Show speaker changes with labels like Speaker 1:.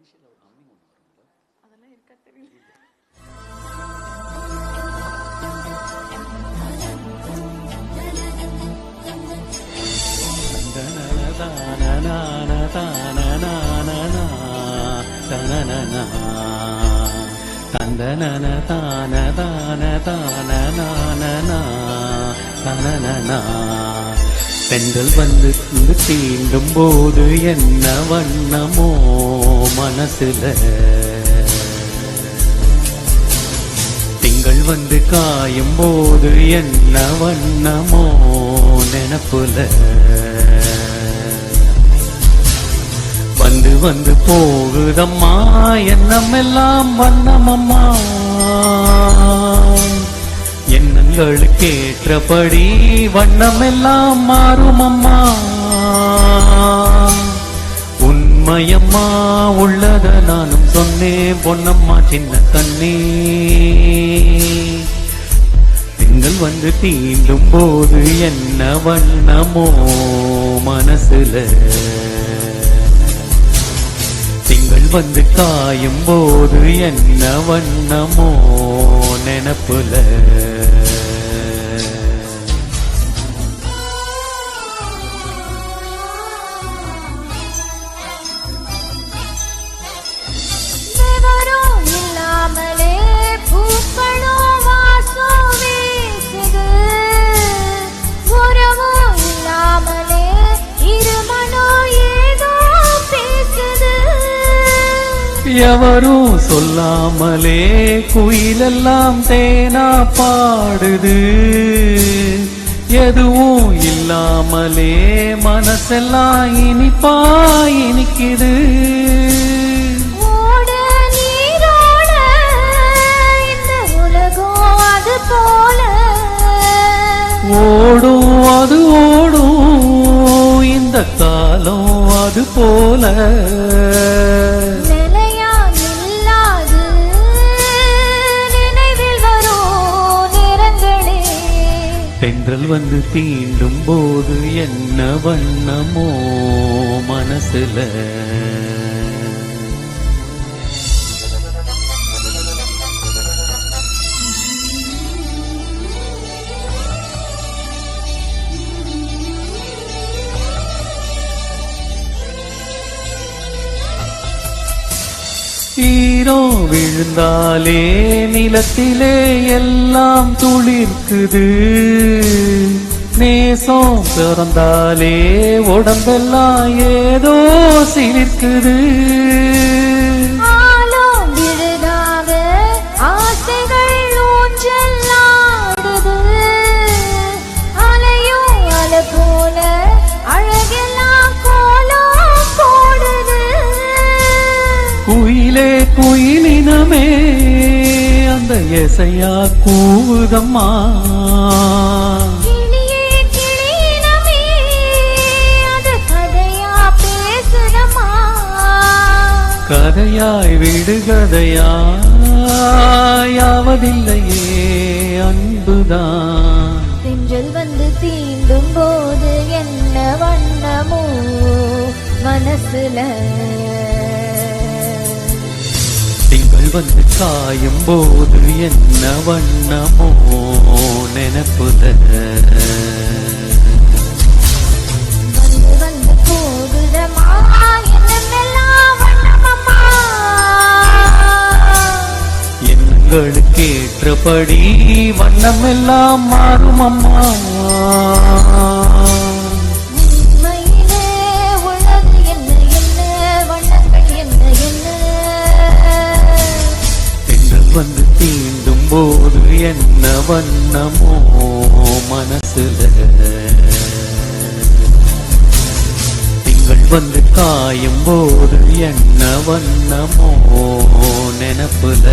Speaker 1: Initial ஒரு humming ஒன்று வரும்ல,
Speaker 2: அதெல்லாம் இருக்கா தெரியல.
Speaker 3: பெண்கள் வந்து தீண்டும் போது என்ன வண்ணமோ மனசுல, திங்கள் வந்து காயும் போது என்ன வண்ணமோ நினப்புல, வந்து வந்து போகுதம்மா எண்ணமெல்லாம் வண்ணமம்மா, எண்ணங்களுக்கு ஏற்றபடி வண்ணமெல்லாம் மாறுமம்மா, உண்மையம்மா உள்ளத நானும் சொன்னேன் பொன்னம்மா சின்ன கண்ணே, திங்கள் வந்து தீண்டும் போது என்ன வண்ணமோ மனசுல, திங்கள் வந்து காயும் போது என்ன வண்ணமோ நினப்புல. எவரும் சொல்லாமலே குயிலெல்லாம் தேனா பாடுது, எதுவும் இல்லாமலே மனசெல்லாம் இனிப்பா இனிக்குது, ஓடும் அது ஓடும் இந்த காலம் அது போல, தென்றல் வந்து தீண்டும் போது என்ன வண்ணமோ மனசுல, ஈரோ விழுந்தாலே நிலத்திலே எல்லாம் துளிர்க்குது, நேசம் பிறந்தாலே உடம்பெல்லாம் ஏதோ சிலிர்க்குது, குயிலே குயிலினமே அந்த எசையா கூவுதம்மா, கதையாய் விடுகதையாவதில்லையே அன்புதான்,
Speaker 4: தென்றல் வந்து தீண்டும் போது என்ன வண்ணமோ மனசுல,
Speaker 3: திங்கள் வந்து காயும் போது என்ன வண்ணமோ நினப்புல,
Speaker 4: வந்து வந்து போகுதமா என்னமெல்லாம் வண்ணமம்மா,
Speaker 3: எங்களுக்கு ஏற்றபடி வண்ணமெல்லாம் மாறுமம்மா, வந்து தீண்டும் போது என்ன வண்ணமோ மனசுல, திங்கள் வந்து காயும் போது என்ன வண்ணமோ நினப்புல.